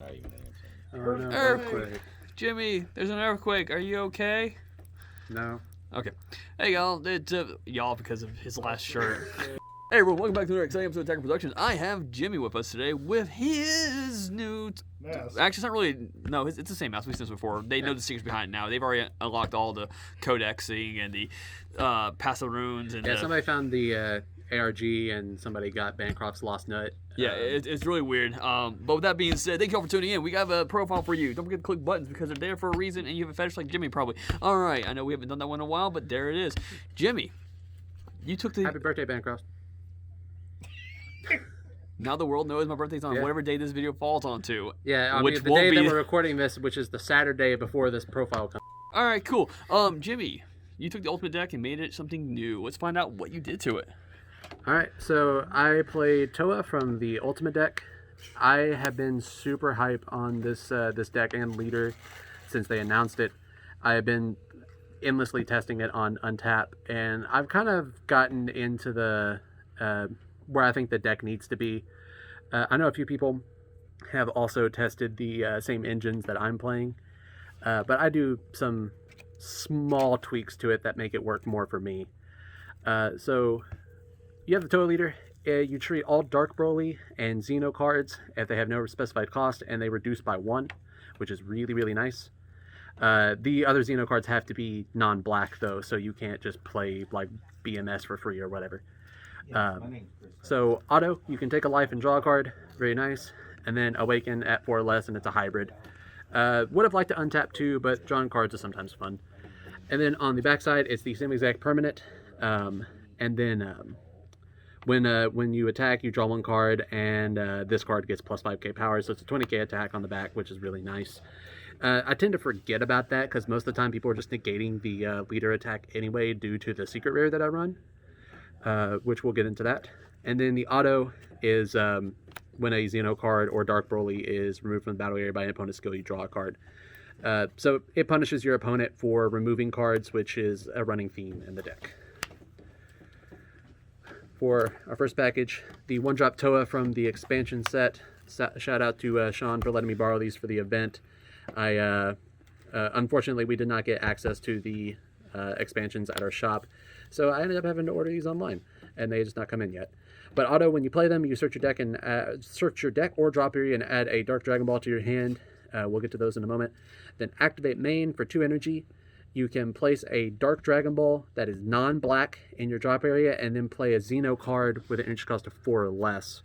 Not even No, Earthquake. Jimmy, there's an earthquake. Are you okay? No. Okay. Hey, y'all. It's y'all because of his last shirt. Hey, everyone. Welcome back to another exciting episode of Attack Productions. I have Jimmy with us today with his new... Actually, it's not really... No, it's the same mouse we've seen this before. They know the secrets behind it now. They've already unlocked all the codexing and the passive runes. And somebody found the ARG and somebody got Bancroft's Lost Nut. Yeah, it's really weird. But with that being said, thank you all for tuning in. We got a profile for you. Don't forget to click buttons because they're there for a reason, and you have a fetish like Jimmy probably. All right, I know we haven't done that one in a while, but there it is. Jimmy, you took the... Happy birthday, Bancroft. Now the world knows my birthday's on whatever day this video falls onto. Yeah, I which mean, the won't day be... that we're recording this, which is the Saturday before this profile comes. All right, cool. Jimmy, you took the Ultimate deck and made it something new. Let's find out what you did to it. Alright, so I played Towa from the Ultimate deck. I have been super hype on this deck and leader since they announced it. I have been endlessly testing it on Untap, and I've kind of gotten into the where I think the deck needs to be. I know a few people have also tested the same engines that I'm playing, but I do some small tweaks to it that make it work more for me. So you have the Towa leader. You treat all Dark Broly and Xeno cards if they have no specified cost, and they reduce by 1, which is really, really nice. The other Xeno cards have to be non-black, though, so you can't just play like BMS for free or whatever. So auto, you can take a life and draw a card, very nice, and then awaken at 4 or less, and it's a hybrid. Would have liked to untap too, but drawing cards is sometimes fun. And then on the backside, it's the same exact permanent, and then when you attack, you draw 1 card, and this card gets plus 5k power, so it's a 20k attack on the back, which is really nice. I tend to forget about that because most of the time people are just negating the leader attack anyway due to the secret rare that I run, which we'll get into that. And then the auto is when a Xeno card or Dark Broly is removed from the battle area by an opponent's skill, you draw a card. So it punishes your opponent for removing cards, which is a running theme in the deck. For our first package, the 1-drop Towa from the expansion set. Shout out to Sean for letting me borrow these for the event. Unfortunately, we did not get access to the expansions at our shop, so I ended up having to order these online, and they just not come in yet. But auto, when you play them, you search your deck and search your deck or drop area and add a Dark Dragon Ball to your hand. We'll get to those in a moment. Then activate main for 2 energy. You can place a Dark Dragon Ball that is non-black in your drop area, and then play a Xeno card with an energy cost of 4 or less.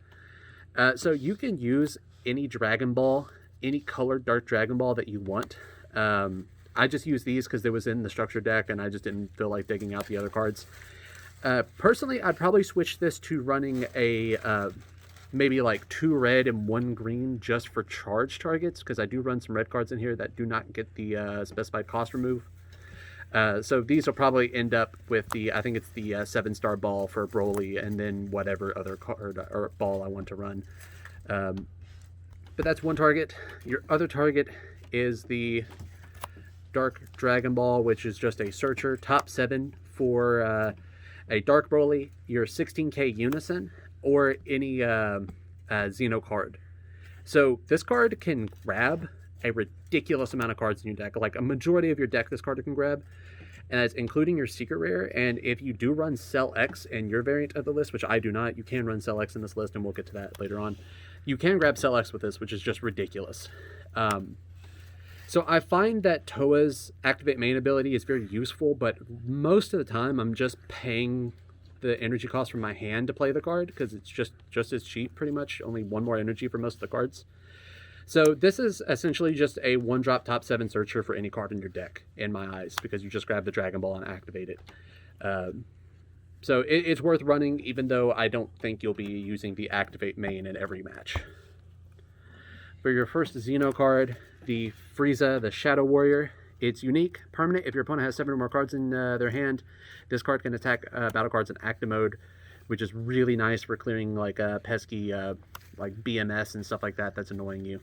So you can use any Dragon Ball, any colored Dark Dragon Ball that you want. I just used these because they was in the structure deck, and I just didn't feel like digging out the other cards. Personally, I'd probably switch this to running a maybe like 2 red and 1 green just for charge targets, because I do run some red cards in here that do not get the specified cost remove. So these will probably end up with I think it's the 7-star ball for Broly, and then whatever other card or ball I want to run. But that's one target. Your other target is the Dark Dragon Ball, which is just a searcher, top 7 for a Dark Broly, your 16k Unison, or any Xeno card. So this card can grab a ridiculous amount of cards in your deck, like a majority of your deck this card can grab, and that's including your secret rare. And if you do run Cell X in your variant of the list, which I do not, you can run Cell X in this list, and we'll get to that later on. You can grab Cell X with this, which is just ridiculous. So I find that Towa's activate main ability is very useful, but most of the time I'm just paying the energy cost from my hand to play the card, because it's just as cheap, pretty much, only 1 more energy for most of the cards. So this is essentially just a 1-drop top 7 searcher for any card in your deck, in my eyes, because you just grab the Dragon Ball and activate it. So it's worth running, even though I don't think you'll be using the activate main in every match. For your first Xeno card, the Frieza, the Shadow Warrior. It's unique, permanent. If your opponent has 7 or more cards in their hand, this card can attack battle cards in active mode, which is really nice for clearing like pesky like BMS and stuff like that that's annoying you.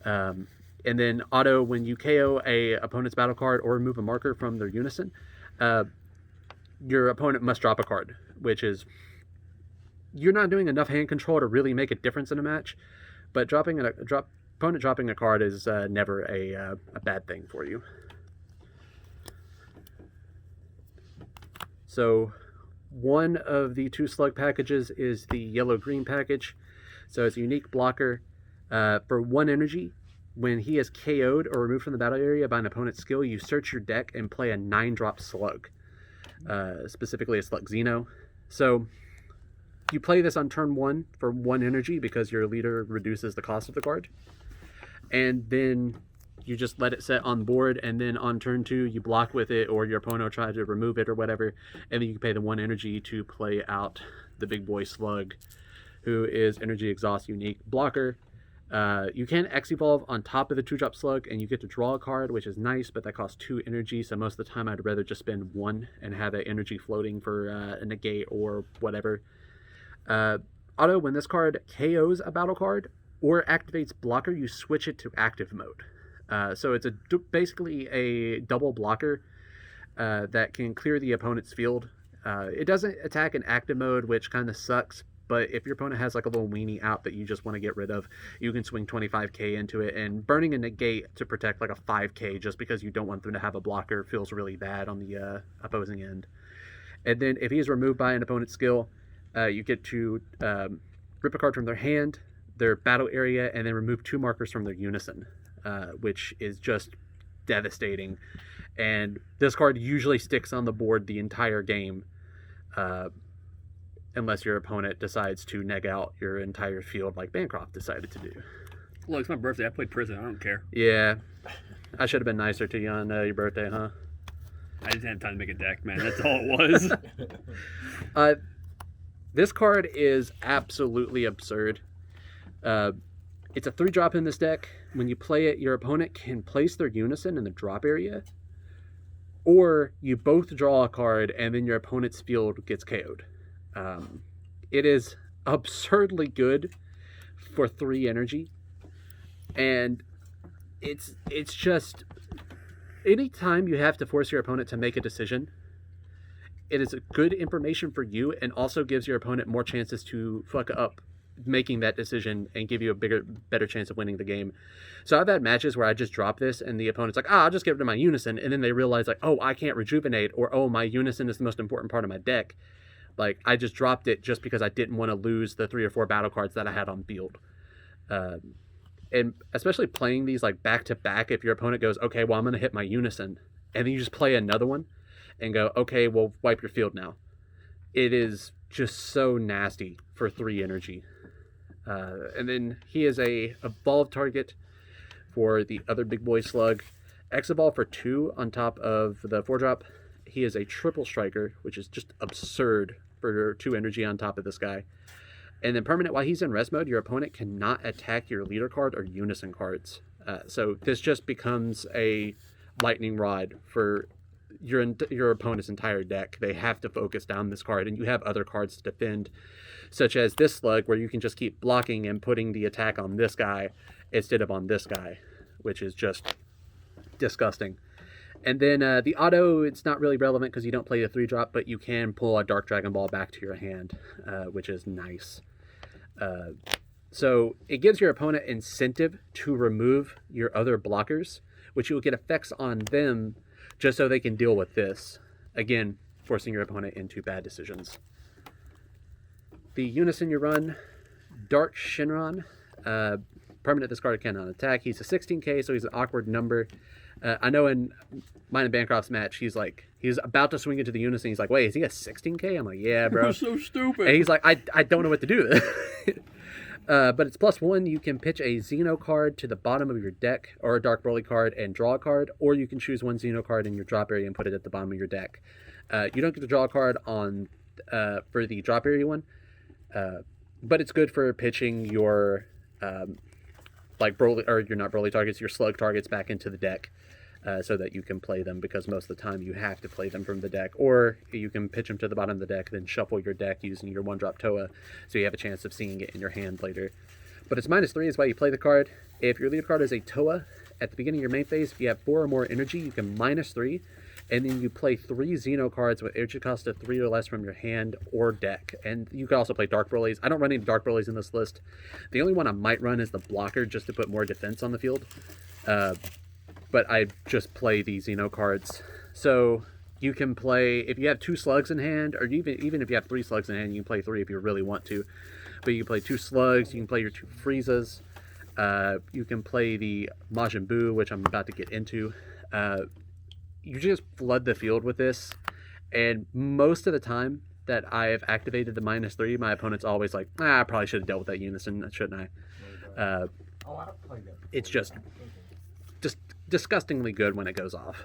And then auto, when you KO a opponent's battle card or remove a marker from their Unison, your opponent must drop a card, which is, you're not doing enough hand control to really make a difference in a match, but opponent dropping a card is never a bad thing for you. So one of the 2 Slug packages is the yellow-green package. So it's a unique blocker for 1 energy. When he is KO'd or removed from the battle area by an opponent's skill, you search your deck and play a 9-drop Slug, specifically a Slug Xeno. So you play this on turn 1 for 1 energy because your leader reduces the cost of the card. And then you just let it set on board, and then on turn 2 you block with it, or your opponent will try to remove it or whatever, and then you can pay the 1 energy to play out the big boy Slug, who is energy exhaust unique blocker. You can X evolve on top of the 2-drop Slug, and you get to draw a card, which is nice, but that costs 2 energy, so most of the time I'd rather just spend 1 and have that energy floating for a negate or whatever. Auto, when this card KOs a battle card or activates blocker, you switch it to active mode. So it's basically a double blocker that can clear the opponent's field. It doesn't attack in active mode, which kind of sucks, but if your opponent has like a little weenie out that you just want to get rid of, you can swing 25k into it, and burning a negate to protect like a 5k just because you don't want them to have a blocker feels really bad on the opposing end. And then if he's removed by an opponent's skill, you get to rip a card from their hand, their battle area, and then remove 2 markers from their Unison, which is just devastating. And this card usually sticks on the board the entire game, unless your opponent decides to neg out your entire field like Bancroft decided to do. Look, it's my birthday. I played prison. I don't care. Yeah. I should have been nicer to you on your birthday, huh? I didn't have time to make a deck, man. That's all it was. This card is absolutely absurd. It's a 3-drop in this deck. When you play it, your opponent can place their Unison in the drop area, or you both draw a card and then your opponent's field gets KO'd. It is absurdly good for 3 energy, and it's just anytime you have to force your opponent to make a decision, it is a good information for you, and also gives your opponent more chances to fuck up making that decision and give you a better chance of winning the game. So I've had matches where I just drop this and the opponent's like, I'll just get rid of my Unison, and then they realize like, oh, I can't rejuvenate, or oh, my Unison is the most important part of my deck. Like, I just dropped it just because I didn't want to lose the 3 or 4 battle cards that I had on field. And especially playing these like back to back, if your opponent goes, okay, well, I'm going to hit my Unison, and then you just play another one and go, okay, well, wipe your field now. It is just so nasty for 3 energy. And then he is a evolved target for the other big boy Slug. X evolve for 2 on top of the 4-drop. He is a triple striker, which is just absurd for 2 energy on top of this guy. And then permanent, while he's in rest mode, your opponent cannot attack your leader card or Unison cards. So this just becomes a lightning rod for your opponent's entire deck. They have to focus down this card, and you have other cards to defend, such as this Slug, where you can just keep blocking and putting the attack on this guy instead of on this guy, which is just disgusting. And then the auto, it's not really relevant because you don't play the 3-drop, but you can pull a Dark Dragon Ball back to your hand, which is nice. So it gives your opponent incentive to remove your other blockers, which you will get effects on them just so they can deal with this. Again, forcing your opponent into bad decisions. The Unison you run, Dark Shinron. Permanent, this card cannot attack. He's a 16k, so he's an awkward number. I know in mine and Bancroft's match, he's about to swing into the Unison. He's like, wait, is he a 16k? I'm like, yeah, bro. You're so stupid. And he's like, I don't know what to do with it. But it's +1. You can pitch a Xeno card to the bottom of your deck, or a Dark Broly card and draw a card, or you can choose 1 Xeno card in your drop area and put it at the bottom of your deck. You don't get to draw a card on for the drop area one, but it's good for pitching your like Broly, or you're not Broly targets, your Slug targets back into the deck, so that you can play them, because most of the time you have to play them from the deck, or you can pitch them to the bottom of the deck, then shuffle your deck using your 1-drop Towa, so you have a chance of seeing it in your hand later. But it's -3 is why you play the card. If your leader card is a Towa, at the beginning of your main phase, if you have 4 or more energy, you can -3, And then you play 3 Xeno cards with energy cost of 3 or less from your hand or deck. And you can also play Dark Broly's. I don't run any Dark Broly's in this list. The only one I might run is the Blocker, just to put more defense on the field. But I just play the Xeno cards. So you can play, if you have 2 Slugs in hand, or even if you have 3 Slugs in hand, you can play 3 if you really want to. But you can play 2 Slugs, you can play your 2 Friezas. You can play the Majin Buu, which I'm about to get into. You just flood the field with this, and most of the time that I have activated the -3, my opponent's always like, I probably should have dealt with that Unison, shouldn't I? It's just disgustingly good when it goes off.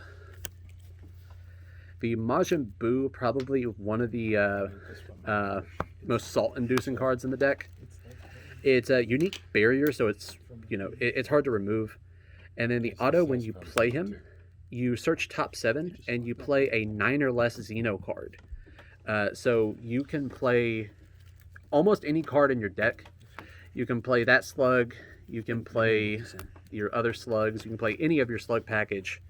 The Majin Buu, probably one of the most salt-inducing cards in the deck. It's a unique barrier, so it's it's hard to remove. And then the auto, when you play him, you search top 7 and you play a 9 or less Xeno card. So you can play almost any card in your deck. You can play that Slug. You can play your other Slugs. You can play any of your Slug package.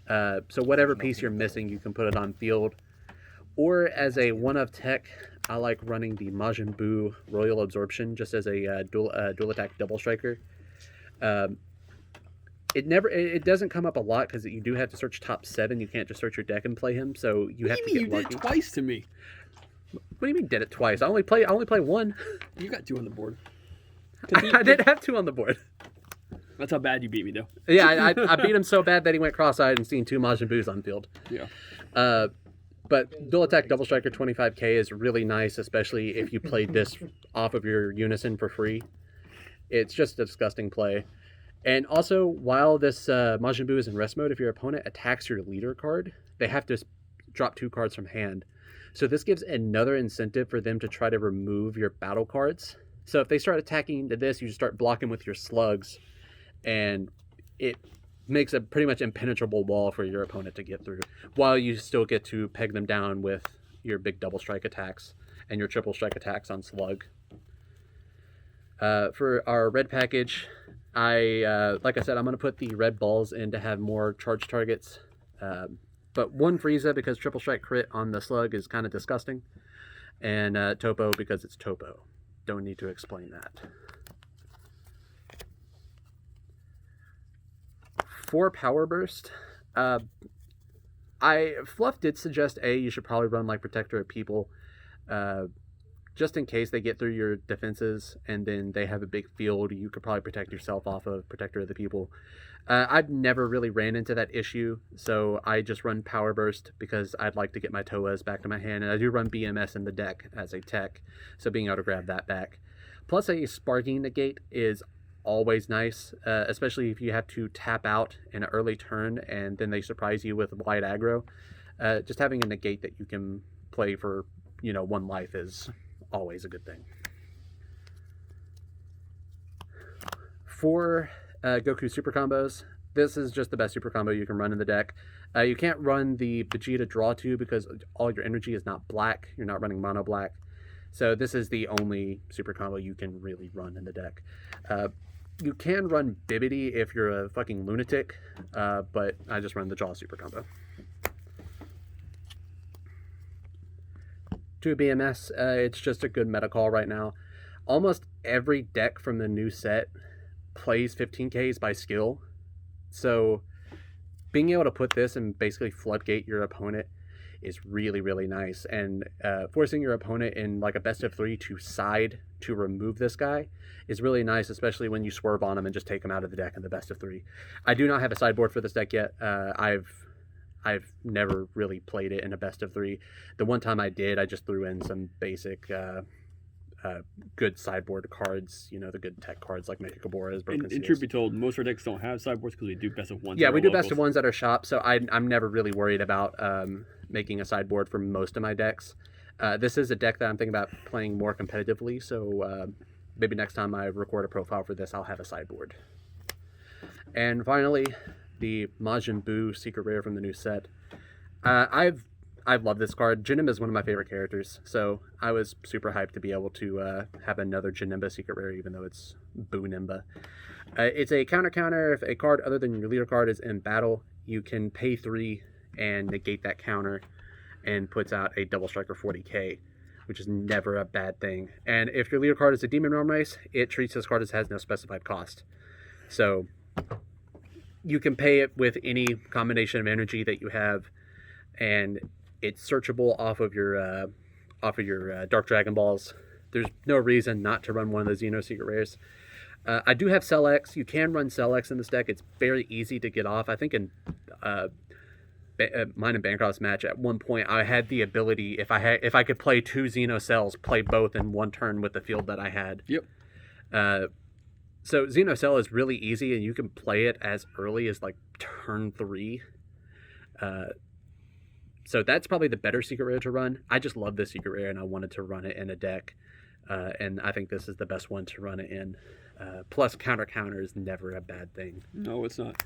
So whatever piece you're missing, you can put it on field. Or as a one-of tech, I like running the Majin Buu Royal Absorption just as a dual attack double striker. It doesn't come up a lot because you do have to search top 7. You can't just search your deck and play him, so you have to get lucky. You did it twice to me. What do you mean did it twice? I only play 1. You got 2 on the board. I did have 2 on the board. That's how bad you beat me, though. Yeah, I beat him so bad that he went cross-eyed and seen 2 Majin Buus on field. Yeah. But dual attack double striker 25k is really nice, especially if you played this off of your Unison for free. It's just a disgusting play. And also, while this Majin Buu is in rest mode, if your opponent attacks your leader card, they have to drop 2 cards from hand. So this gives another incentive for them to try to remove your battle cards. So if they start attacking into this, you just start blocking with your Slugs, and it makes a pretty much impenetrable wall for your opponent to get through, while you still get to peg them down with your big double strike attacks and your triple strike attacks on Slug. For our red package, like I said, I'm going to put the red balls in to have more charge targets. But 1 Frieza because triple strike crit on the Slug is kind of disgusting. And Topo because it's Topo. Don't need to explain that. For Power Burst, Fluff did suggest you should probably run like Protector of People, just in case they get through your defenses and then they have a big field. You could probably protect yourself off of Protector of the People. I've never really ran into that issue, so I just run Power Burst because I'd like to get my Towas back to my hand, and I do run BMS in the deck as a tech, so being able to grab that back. Plus, a Sparking Negate is always nice, especially if you have to tap out in an early turn and then they surprise you with wide aggro. Just having a negate that you can play for 1 life is always a good thing. For Goku super combos, this is just the best super combo you can run in the deck. You can't run the Vegeta Draw 2 because all your energy is not black. You're not running mono black. So this is the only super combo you can really run in the deck. You can run Bibbidi if you're a fucking lunatic, but I just run the Jaw super combo. To BMS, it's just a good meta call right now. Almost every deck from the new set plays 15Ks by skill, so being able to put this and basically floodgate your opponent is really, really nice. And forcing your opponent in like a best of 3 to side to remove this guy is really nice, especially when you swerve on him and just take him out of the deck in the best of 3. I do not have a sideboard for this deck yet. I've never really played it in a best of 3. The one time I did, I just threw in some basic good sideboard cards, the good tech cards like Mechikabura. In truth be told, most of our decks don't have sideboards because we do best of 1s. Yeah, we do best of 1s at our shop, so I'm never really worried about making a sideboard for most of my decks. This is a deck that I'm thinking about playing more competitively, so maybe next time I record a profile for this, I'll have a sideboard. And finally, the Majin Buu Secret Rare from the new set. I love this card. Janemba is one of my favorite characters, so I was super hyped to be able to have another Janemba Secret Rare, even though it's Buu Nimba. It's a counter. If a card other than your leader card is in battle, you can pay 3 and negate that counter, and puts out a double striker 40k, which is never a bad thing. And if your leader card is a Demon Realm race, it treats this card as has no specified cost. So you can pay it with any combination of energy that you have, and it's searchable off of your Dark Dragon Balls. There's no reason not to run one of the Xeno Secret Rares. I do have Cell X. You can run Cell X in this deck. It's very easy to get off. I think in mine and Bancroft's match at one point, I had the ability, if I could play 2 Xeno Cells, play both in one turn with the field that I had. Yep. So Xeno Cell is really easy, and you can play it as early as like turn 3. So that's probably the better secret rare to run. I just love this secret rare, and I wanted to run it in a deck. And I think this is the best one to run it in. Plus, counter is never a bad thing. No, it's not.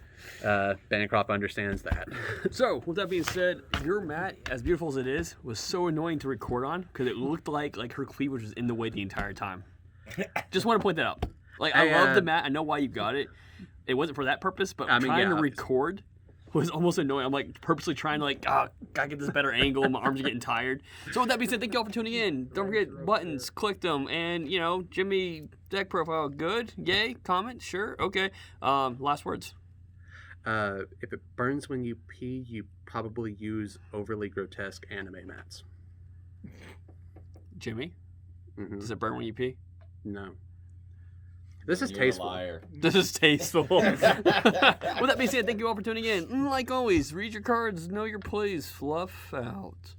Bancroft understands that. So, with that being said, your mat, as beautiful as it is, was so annoying to record on because it looked like her cleavage was in the way the entire time. Just want to point that out. Like, I love the mat. I know why you got it. It wasn't for that purpose, but trying to record was almost annoying. I'm like purposely trying to gotta get this better angle. My arms are getting tired. So with that being said, thank you all for tuning in. Don't forget buttons, click them, and Jimmy deck profile, good, yay, comment, sure, okay. Last words. If it burns when you pee, you probably use overly grotesque anime mats. Jimmy, Mm-hmm. Does it burn when you pee? No. This is You're tasteful. A liar. This is tasteful. With that being said, thank you all for tuning in. Like always, read your cards, know your plays, fluff out.